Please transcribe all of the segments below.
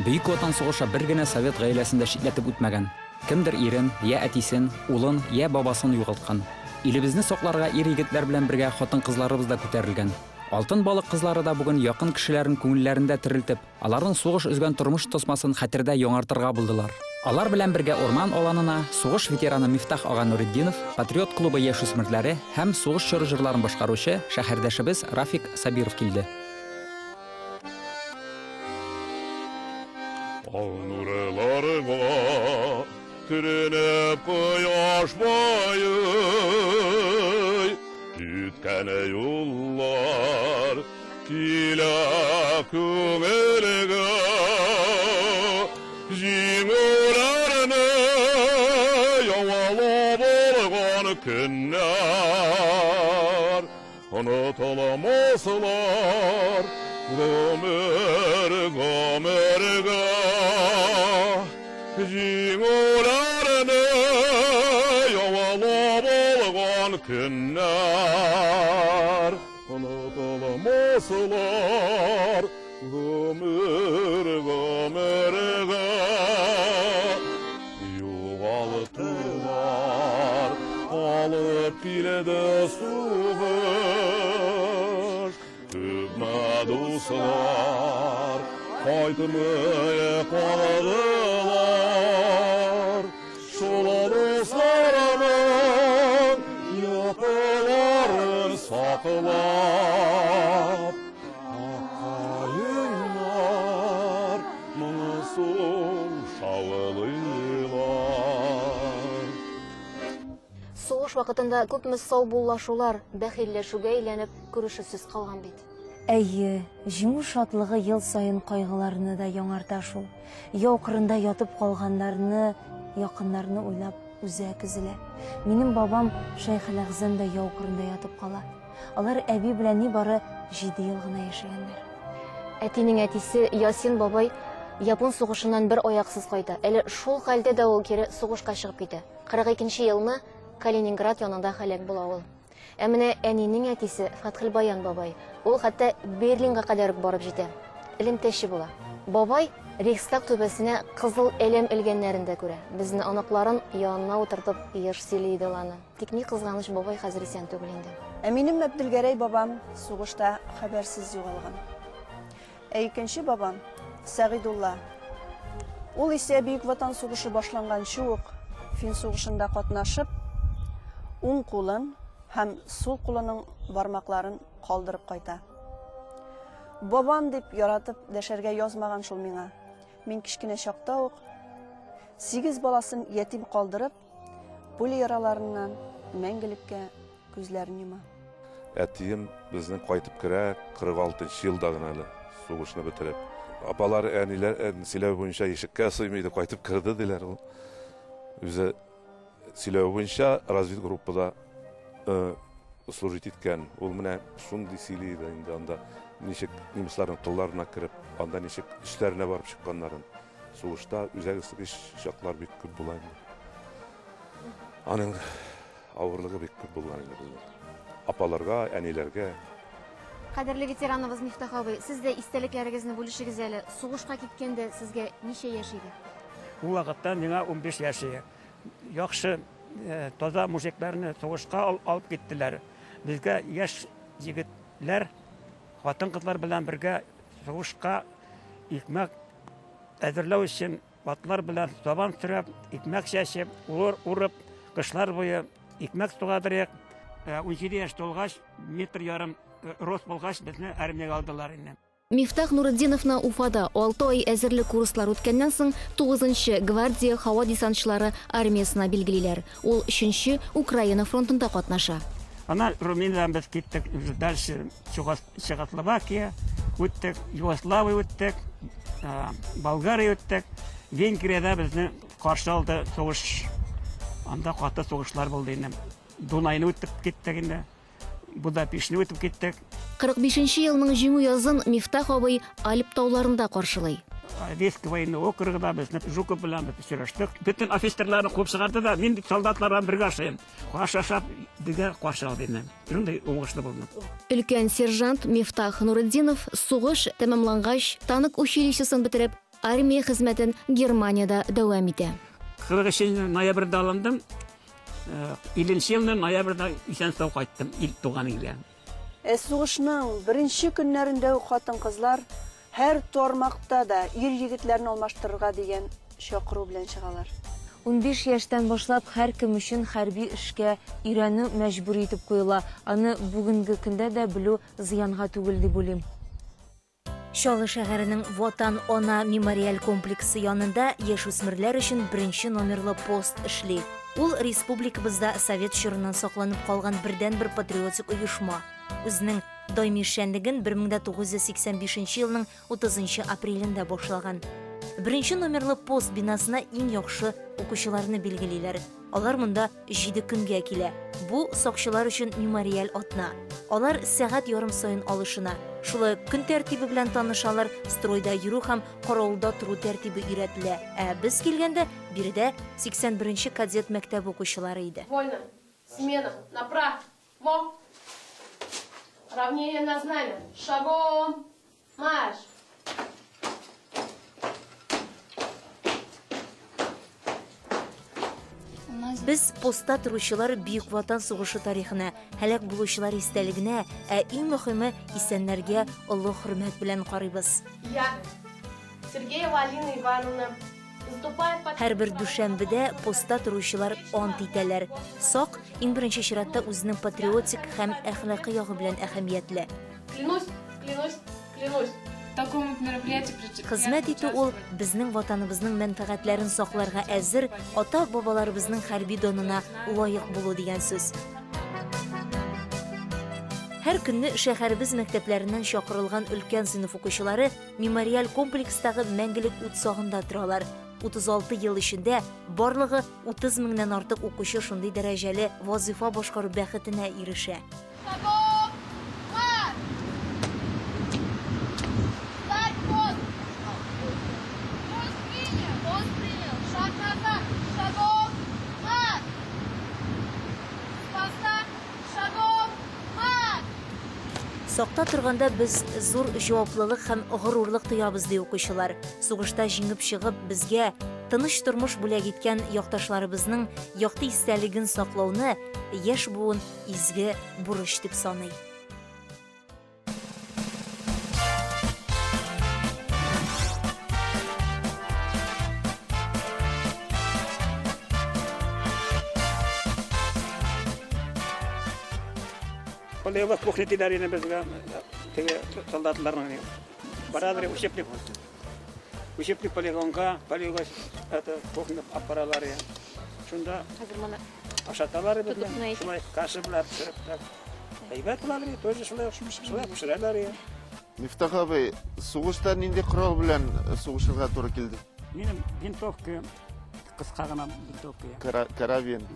Бөек Ватан сугышы бер генә совет гаиләсендә шитләтеп үтмәгән. Кемдер ирен, я әтисен, улын, я бабасын югалткан. Илебезне сакларга ир-егетләр белән бергә хатын-кызларыбыз да күтәрелгән. Алтын балык кызлары да бүген якын кешеләрнең күңелләрендә терелтеп, аларның сугыш үзгән тормыш тосмасын хәтердә яңартырга булдылар. Алар белән бергә орман аланына сугыш ветераны Мифтах ага Нуретдинов, Патриот клубы яшүсмерләре һәм сугыш чоры җырларын башкаручы шәһәрдәшебез Рафик Сабиров килде. Nurlarına türenip koyaş bayı Ütkene yollar kila küngülge Jiңularını yavalab olgan günler Unutulamazlar Gömürge Jiңularını yavalab olgan günler Unutulamazlar Gömürge Yuvaltılar alıp kilede suğuş Dostlar, kaytmaya kaldılar. Şola dostlarımın yapılarını saklar. Akayınlar, mısıl şavılıylar. Соғыш вакытында күпме саубуллашулар, бәхилләшүгә әйләнеп, күрешүсез калган бит. Әйе, җиңү шатлыгы ел сайын кайгыларны да яңарта шул. Яу кырында ятып калганнарны, якыннарны уйлап үзе күзелә. Минем бабам Шәйхеләгъзам да яу кырында ятып кала. Алар әби белән ни бары 7 ел гына яшәгәннәр. Әтинең әтисе Ясин бабай Япон сугышыннан бер аяксыз кайта. Әле шул хәлдә дә ул кире сугышка чыгып китә. 42нче елны Калининград янында һәлак була ул. Ә менә әнинең әтисе Фатхелбаян бабай, ул хәтта Берлинга кадәр барып җитә. Элемтәче була. Бабай Рейхстаг түбәсенә кызыл әлем элгәннәрендә күрә. Безне анакларын янына утыртып еш сөйләйде ланы. Тик ни кызганыч бабай хәзер исән түгел инде. Ә минем Әбделгәрәй бабам сугышта хәбәрсез югалган. Ә икенче бабам Сәгыйдулла. Ул исә Бөек Ватан сугышы башланганчы ук Фин сугышында катнашып, уң кулын һәм сул кулының бармакларын калдырып кайта. Бабам дип яратып дәшәргә язмаган шул миңа. Мин кичкенә чакта ук 8 баласын ятим калдырып, пуля яраларыннан мәңгелеккә күзләрен йома. Әтием безнең кайтып керә 46 елда гына әле сугышны бетереп. Апалар, әниләр сөйләү буенча ишеккә сыймый дип кайтып керде диләр ул. Үзе сөйләү буенча разведгруппада служить иткән. Ул менә шундый сөйли иде инде анда ничек немецларның тылларына кереп, анда ничек эшләренә барып чыкканнарын. Сугышта үзәгесез чаклар бик күп була инде. Аның авырлыгы бик күп булган инде безнең. Апаларга, әниләргә. Кадерле ветераныбыз Мифтах абый, сез дә истәлекләрегезне бүлешегез әле. Сугышка киткәндә сезгә ничә яшь иде? Ул вакытта миңа 15 яшь. Яхшы таза мужикларны сугышка алып киттеләр. Безгә яшь егетләр хатын-кызлар белән бергә сугышка икмәк әзерләү өчен атлар белән сабан сөрәп, икмәк чәчеп, урып, кышлар буе икмәк сугадырык. 17 яшь тулгач, метр ярым рост булгач, безне армиягә алдылар инде. Мифтах Нуретдиновна Уфада 6 ай әзерлек курслар үткәннән соң 9-нчы гвардия һава десантчылары армиясына билгелиләр. Ул 3-нче Украина фронтында катнаша. Ана Румыниядән без киттек, дальше Чехословакия, үттек, Югославия үттек, Болгария үттек, Венгриядә безне каршы алды сугыш. Анда каты сугышлар булды инде. Дунайны үтеп киттек инде. Будапештны үтеп киттек. 45-нче елның җиңү язын Мифтах абый Алып тауларында каршылый. Веск войны округында безне Жуков белән очраштык. Бөтен офицерларны куып чыгарды да, мин солдатлардан бергә ашыйм. Кашашап дигә каршы алды инде. Шундый уңышлы булды. Өлкән сержант Мифтах Нуретдинов сугыш тәмамлангач, танк училищесын бетереп, армия хезмәтен Германиядә дәвам итә. 43 ноябрьдә алындым. 50 елның ноябрьдә исән-сау кайттым ил туган илгә. Сугышның беренче көннәрендә үк хатын-кызлар һәр тармакта да ир-егетләрне алмаштырырга дигән чакыру белән чыгалар. 15 яшьтән башлап һәркем өчен хәрби эшкә өйрәнү мәҗбүр итеп куела. Аны бүгенге көндә дә белү зыянга түгел дип уйлыйм. Чаллы шәһәренең Ватан ана мемориаль комплексы янында яшүсмерләр өчен беренче номерлы пост эшли. Ул республикабызда Совет чорыннан сакланып калган бердән-бер патриотик оешма. Үзенең даими эшчәнлеген 1985 елның 30 апрелендә башлаган. Беренче номерлы пост бинасына иң яхшы укучыларны билгелиләр. Алар монда 7 көнгә килә. Бу сакчылар өчен мемориаль атна. Алар сәгать ярым сайын алышына. Шулай көн тәртибе белән танышалар, стройда йөрү һәм караулда туру тәртибе өйрәтелә. Без килгәндә биредә 81-нче кадет мәктәбе укучылары иде. Вольно. Смена. Направо. Равнение на знамя. Шагом. Марш. Без постта торучылар Бөек Ватан сугышы тарихына, һәлак булучылар истәлегенә, иң мөһиме исәннәргә олы хөрмәт белән карыйбыз. Я. Сергеева Алина Ивановна. Һәр бер дүшәмбедә постта торучылар ант итәләр. Сак иң беренче чиратта үзенең патриотик һәм әхлакый ягы белән әһәмиятле. Клянусь, клянусь, клянусь. Хезмәт итү ул безнең ватаныбызның мәнфәгатьләрен сакларга әзер, ата-бабаларыбызның хәрби донына лаек булу дигән сүз. Һәр көнне шәһәрбез мәктәпләреннән чакырылган өлкән сыйныф укучылары мемориаль комплекстагы мәңгелек ут сагында торалар. 36 ел эчендә барлыгы 30 меңнән артык укучы шундый дәрәҗәле вазифа башкару бәхетенә ирешә. Сакта торганда без зур җаваплылык һәм горурлык тоябыз ди укучылар. Сугышта җиңеп чыгып, безгә тыныч тормыш бүләк иткән якташларыбызның якты истәлеген саклауны яшь буын изге бурыч дип саный. Полевых кухнетиләренә безгә теге солдатларның барадыр учебник. Учебник полигонга, полигон это кухня аппаралары. Шунда ашаталар безгә. Шулай кашыблар төшереп тә. Әйбәт булалар, тоже шулай пешерәләр. Мифтах абый, сугышта нинди корал белән сугышырга туры килде? Минем винтовка кыска гына винтовка. Карабин.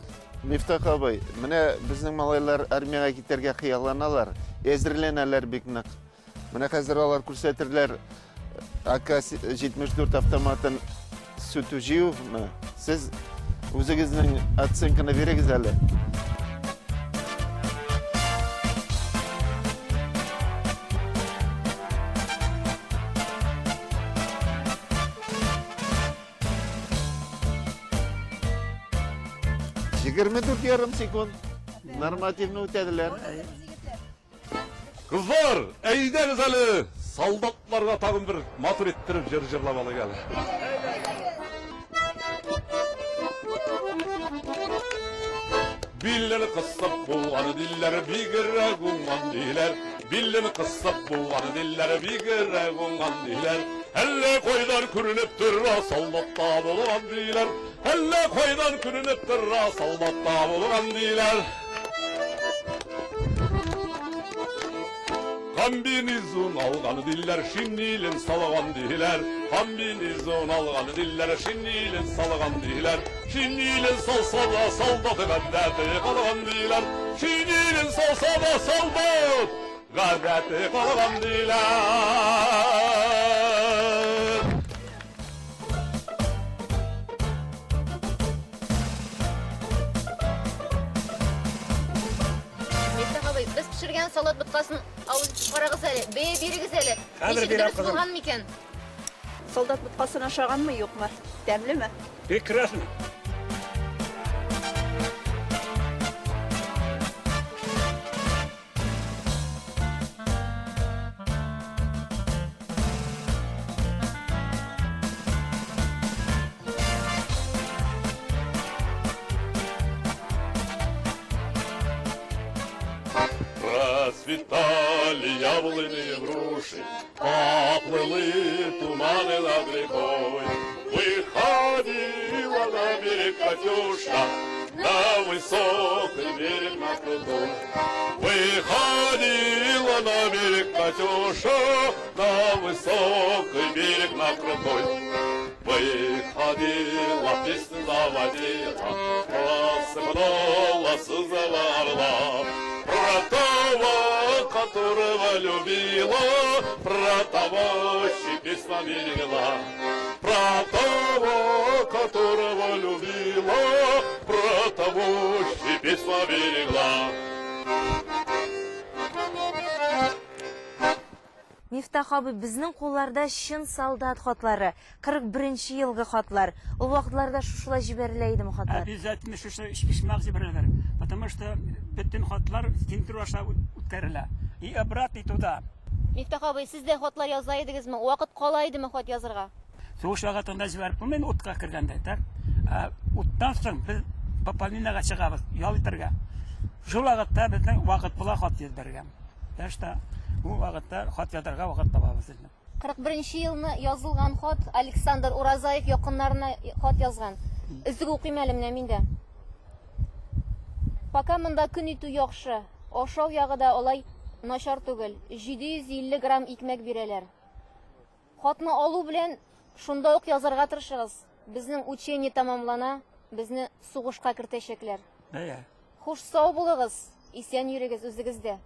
Мифтах абый, менә безнең малайлар армияга китәргә хыялланалар, әзерләнәләр бик нык. Менә хәзер алар күрсәтерләр АК-74 автоматын сүтү җыюмы? Сез үзегезнең оценканы бирегез әле. Ярым секунд. Нормативны үтәделәр. Кызлар, әйдәгез әле! Солдатларга тагын бер матур иттереп җыр җырлап алыйк әле. Билләне кысып булган дилләр бигрәк уңган диләр. Билләне кысып булган дилләр бигрәк уңган диләр. Әллә койдан күренеп торра солдатта булган диләр. Әллә койдан күренеп торра солдатта булган диләр. Комбинезон алган дилләр, шиннилен салган диләр. Комбинезон алган дилләр, шиннилен салган диләр. Шиннилен салса да солдат гадәте калган диләр. Шиннилен салса да солдат гадәте калган диләр. Без пешергән салат боткасын авыз карагыз әле, бәя бирегез әле. Хәзер Ничек бирәм, дөрес кызым. булган микән? Солдат боткасын ашаганмы, юкмы? Тәмлеме? Прекрасно. Расцветали яблони и груши, поплыли туманы над рекой. Выходила на берег Катюша, на высокий берег на крутой. Выходила на берег Катюша, на высокий берег на крутой. Выходила, песню заводила, просыпалась, заварила. Про того, которого любила, про того, чьи письма берегла. Про того, которого любила, про того, чьи письма берегла. Мифтах абый, безнең кулларда чын солдат хатлары, 41-нче елгы хатлар. Ул вакытларда шушылай җибәрелә идеме хатлар? Обязательно шушы письма җибәрәләр. Потому что бөтен хатлар тинтер аша үткәрелә. И обратно туда. Мифтах абый, сез дә хатлар яза идегезме? Вакыт кала идеме хат язырга? Сугыш вакытында җибәреп, мен утка кергәндә, так? Уттан соң без Пополнинага чыгабыз, ял итәргә. Шул вакытта безнең вакыт була хат җибәргән. Яшта бу вакытта хат язарга вакыт табабыз инде. 41-нче елны язылган хат Александр Уразаев якыннарына хат язган. Үзег укыйм әле менә миндә. Пока монда көн итү яхшы, ашау ягы да алай начар түгел. 750 грамм икмәк бирәләр. Хатны алу белән шунда ук язарга тырышыгыз. Безнең учение тамамлана, безне сугышка кертәчәкләр. Әйе. Хуш сау булыгыз, исән йөрегез үзегездә.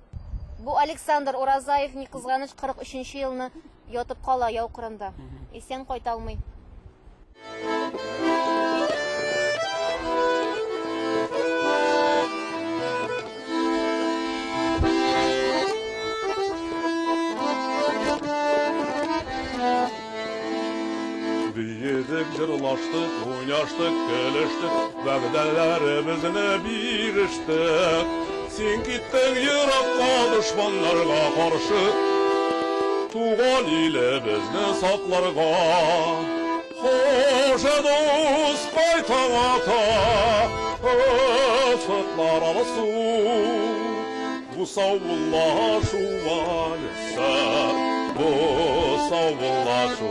Бу Александр Уразаев ни кызганыч 43-нче елны ятып кала яу кырында. Исән кайта алмый. Büyüdük, cırlaştık, oynaştık, geliştik, vəqdələrimizni biriştik. Sen gittin yırakka düşmanlarga karşı, tuğan ile bizni saklarga. Hoşa dost kaytan ata, ıfıtlar alısı. Bu savunla şu valisi, bu savunla şu.